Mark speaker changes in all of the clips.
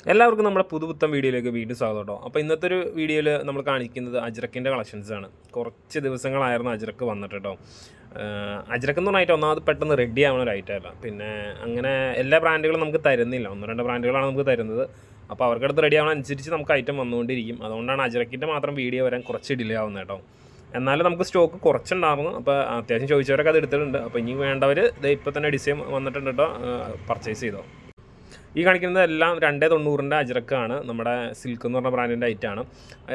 Speaker 1: എല്ലാവർക്കും നമ്മുടെ പുതുപുത്തൻ വീഡിയോയിലേക്ക് വീണ്ടും സ്വാഗതം കേട്ടോ. അപ്പോൾ ഇന്നത്തെ ഒരു വീഡിയോയിൽ നമ്മൾ കാണിക്കുന്നത് അജ്രക്കിൻ്റെ കളക്ഷൻസാണ്. കുറച്ച് ദിവസങ്ങളായിരുന്നു അജ്രക്ക് വന്നിട്ട് കേട്ടോ. അജ്രക്ക് എന്ന് പറഞ്ഞാൽ ഒന്നാമത് പെട്ടെന്ന് റെഡി ആവുന്ന ഒരു ഐറ്റമല്ല. പിന്നെ അങ്ങനെ എല്ലാ ബ്രാൻഡുകളും നമുക്ക് തരുന്നില്ല, 1-2 ബ്രാൻഡുകളാണ് നമുക്ക് തരുന്നത്. അപ്പോൾ അവർക്കടുത്ത് റെഡി ആവുന്ന അനുസരിച്ച് നമുക്ക് ഐറ്റം വന്നുകൊണ്ടിരിക്കും. അതുകൊണ്ടാണ് അജ്രക്കിൻ്റെ മാത്രം വീഡിയോ വരാൻ കുറച്ച് ഡിലേ ആവുന്നത് കേട്ടോ. എന്നാലും നമുക്ക് സ്റ്റോക്ക് കുറച്ചുണ്ടായിരുന്നു. അപ്പോൾ അത്യാവശ്യം ചോദിച്ചവരൊക്കെ അത് എടുത്തിട്ടുണ്ട്. അപ്പോൾ ഇനി വേണ്ടവർ ഇപ്പോൾ തന്നെ ഡിസൈൻ വന്നിട്ടുണ്ട് കേട്ടോ, പർച്ചേസ് ചെയ്തോ. ഈ കാണിക്കുന്നത് എല്ലാം 290 അജ്രക്കാണ്. നമ്മുടെ സിൽക്ക് എന്ന് പറഞ്ഞ ബ്രാൻഡിൻ്റെ ഐറ്റമാണ്.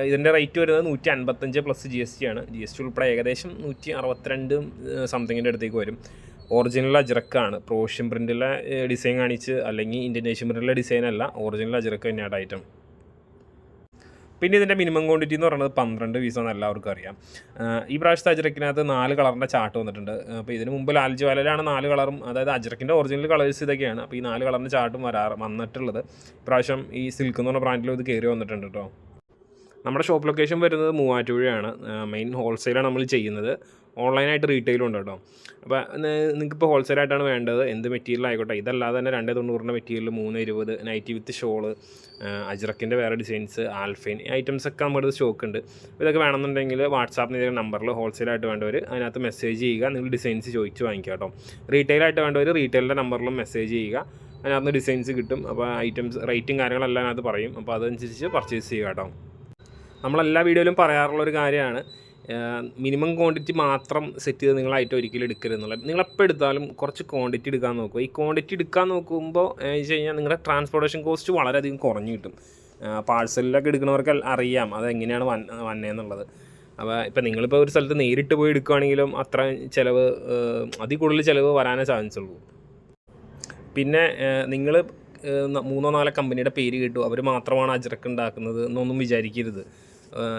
Speaker 1: ഇതിൻ്റെ റേറ്റ് വരുന്നത് 155 പ്ലസ് GST ആണ്. GST ഉൾപ്പെടെ ഏകദേശം 162 സംതിങ്ങിൻ്റെ അടുത്തേക്ക് വരും. ഒറിജിനൽ അജ്രക്കാണ്. പ്രോഷ്യൻ പ്രിൻറ്റിലെ ഡിസൈൻ കാണിച്ച് അല്ലെങ്കിൽ ഇൻഡോനേഷ്യൻ പ്രിൻറ്റിലെ ഡിസൈൻ അല്ല, ഒറിജിനൽ അജ്രക്ക് തന്നെയാണ് ഐറ്റം. പിന്നെ ഇതിൻ്റെ മിനിമം ക്വാണ്ടിറ്റി എന്ന് പറയുന്നത് 12 പീസാണ്, എല്ലാവർക്കും അറിയാം. ഈ പ്രാവശ്യത്തെ അജ്രക്കിനകത്ത് 4 കളറിൻ്റെ ചാർട്ട് വന്നിട്ടുണ്ട്. അപ്പോൾ ഇതിന് മുമ്പ് ലാൽജ്വാലയിലാണ് 4 കളറും, അതായത് അജ്രക്കിൻ്റെ ഒറിജിനൽ കളേഴ്സ് ഇതൊക്കെയാണ്. അപ്പോൾ ഈ 4 കളറിൻ്റെ ചാർട്ടും വന്നിട്ടുള്ളത്. ഇപ്രാവശ്യം ഈ സിൽക്ക് എന്ന് പറഞ്ഞ ബ്രാൻഡിലും ഇത് കയറി വന്നിട്ടുണ്ട് കേട്ടോ. നമ്മുടെ ഷോപ്പ് ലൊക്കേഷൻ വരുന്നത് മൂവാറ്റുപുഴയാണ്. മെയിൻ ഹോൾസെയിലാണ് നമ്മൾ ചെയ്യുന്നത്. ഓൺലൈനായിട്ട് റീറ്റെയിലും ഉണ്ട് കേട്ടോ. അപ്പോൾ നിങ്ങൾക്കിപ്പോൾ ഹോൾസെയിലായിട്ടാണ് വേണ്ടത്, എന്ത് മെറ്റീരിയൽ ആയിക്കോട്ടെ. ഇതല്ലാതെ തന്നെ 290 മെറ്റീരിയൽ 320 നൈറ്റി വിത്ത് ഷോള്, അജ്രക്കിൻ്റെ വേറെ ഡിസൈൻസ്, ആൽഫൈൻ ഐറ്റംസൊക്കെ നമ്മുടെ സ്റ്റോക്ക് ഉണ്ട്. ഇതൊക്കെ വേണമെന്നുണ്ടെങ്കിൽ വാട്സാപ്പിന് നമ്പറിൽ ഹോൾസെയിലായിട്ട് വേണ്ടവർ അതിനകത്ത് മെസ്സേജ് ചെയ്യുക, നിങ്ങൾ ഡിസൈൻസ് ചോദിച്ച് വാങ്ങിക്കുക കേട്ടോ. റീറ്റെയിലായിട്ട് വേണ്ടവർ റീറ്റെയിലിൻ്റെ നമ്പറിലും മെസ്സേജ് ചെയ്യുക, അതിനകത്ത് ഡിസൈൻസ് കിട്ടും. അപ്പോൾ ഐറ്റംസ് റേറ്റും കാര്യങ്ങളെല്ലാം അതിനകത്ത് പറയും. അപ്പോൾ അതനുസരിച്ച് പർച്ചേസ് ചെയ്യുക കേട്ടോ. നമ്മളെല്ലാ വീഡിയോയിലും പറയാറുള്ളൊരു കാര്യമാണ്, മിനിമം ക്വാണ്ടിറ്റി മാത്രം സെറ്റ് ചെയ്ത് നിങ്ങളായിട്ട് ഒരിക്കലും എടുക്കരുതെന്നുള്ളത്. നിങ്ങളെപ്പോൾ എടുത്താലും കുറച്ച് ക്വാണ്ടിറ്റി എടുക്കാൻ നോക്കുക. ഈ ക്വാണ്ടിറ്റി എടുക്കാൻ നോക്കുമ്പോൾ വെച്ച് കഴിഞ്ഞാൽ നിങ്ങളുടെ ട്രാൻസ്പോർട്ടേഷൻ കോസ്റ്റ് വളരെയധികം കുറഞ്ഞു കിട്ടും. പാഴ്സലിലൊക്കെ എടുക്കുന്നവർക്ക് അറിയാം അതെങ്ങനെയാണ് വന്നതെന്നുള്ളത്. അപ്പോൾ ഇപ്പോൾ നിങ്ങളിപ്പോൾ ഒരു സ്ഥലത്ത് നേരിട്ട് പോയി എടുക്കുകയാണെങ്കിലും അത്ര ചിലവ്, അതിൽ കൂടുതൽ ചിലവ് വരാനേ ചാൻസുള്ളൂ. പിന്നെ നിങ്ങൾ 3-4 കമ്പനിയുടെ പേര് കേട്ടു, അവർ മാത്രമാണ് അജ്രക്ക് ഉണ്ടാക്കുന്നത് എന്നൊന്നും വിചാരിക്കരുത്.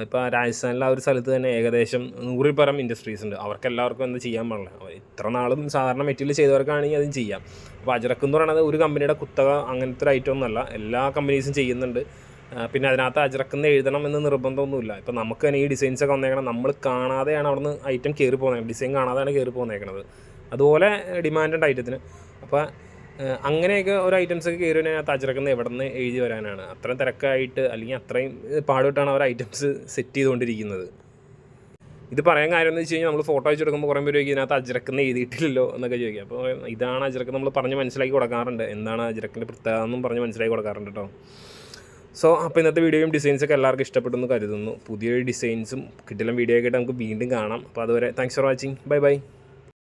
Speaker 1: ഇപ്പോൾ രാജസ്ഥാനിലെ ആ ഒരു സ്ഥലത്ത് തന്നെ ഏകദേശം 100-ൽ പരം ഇൻഡസ്ട്രീസ് ഉണ്ട്. അവർക്കെല്ലാവർക്കും എന്ത് ചെയ്യാൻ പാടില്ല. ഇത്ര നാളും സാധാരണ മെറ്റീരിയൽ ചെയ്തവർക്കാണെങ്കിൽ അതും ചെയ്യാം. അപ്പോൾ അജ്രക്ക് എന്ന് പറയുന്നത് ഒരു കമ്പനിയുടെ കുത്തക അങ്ങനത്തെ ഒരു ഐറ്റം ഒന്നുമല്ല, എല്ലാ കമ്പനീസും ചെയ്യുന്നുണ്ട്. പിന്നെ അതിനകത്ത് അജ്രക്കെന്ന് എഴുതണം എന്ന് നിർബന്ധമൊന്നുമില്ല. ഇപ്പോൾ നമുക്ക് തന്നെ ഈ ഡിസൈൻസൊക്കെ വന്നേക്കണം, നമ്മൾ കാണാതെയാണ് അവിടുന്ന് ഐറ്റം കയറി പോകുന്നത്, ഡിസൈൻ കാണാതെയാണ് കയറി പോകുന്നേക്കണത്. അതുപോലെ ഡിമാൻഡുണ്ട് ഐറ്റത്തിന്. അപ്പോൾ അങ്ങനെയൊക്കെ ഒരു ഐറ്റംസൊക്കെ കയറി അതിനകത്ത് അജ്രക്കെന്ന് എവിടെ നിന്ന് എഴുതി വരാനാണ്. അത്രയും തിരക്കായിട്ട് അല്ലെങ്കിൽ അത്രയും പാടുപെട്ടാണ് അവർ ഐറ്റംസ് സെറ്റ് ചെയ്തുകൊണ്ടിരിക്കുന്നത്. ഇത് പറയാൻ കാര്യം എന്ന് വെച്ച് കഴിഞ്ഞാൽ നമ്മൾ ഫോട്ടോ അയച്ചെടുക്കുമ്പോൾ കുറേ പേര് ഇതിനകത്ത് അജ്രക്കെന്ന് എഴുതിയിട്ടില്ലല്ലോ എന്നൊക്കെ ചോദിക്കുക. അപ്പോൾ ഇതാണ് അജ്രക്ക്, നമ്മൾ പറഞ്ഞ് മനസ്സിലാക്കി കൊടുക്കാറുണ്ട്, എന്താണ് അജ്രക്കിൻ്റെ പ്രത്യേകത എന്നും പറഞ്ഞ് മനസ്സിലാക്കി കൊടുക്കാറുണ്ട് കേട്ടോ. സോ അപ്പോൾ ഇന്നത്തെ വീഡിയോയും ഡിസൈൻസൊക്കെ എല്ലാവർക്കും ഇഷ്ടപ്പെട്ടെന്ന് കരുതുന്നു. പുതിയൊരു ഡിസൈൻസും കിട്ടില്ല വീഡിയോ ആയിട്ട് നമുക്ക് വീണ്ടും കാണാം. അപ്പോൾ അതുവരെ thanks for watching. Bye bye.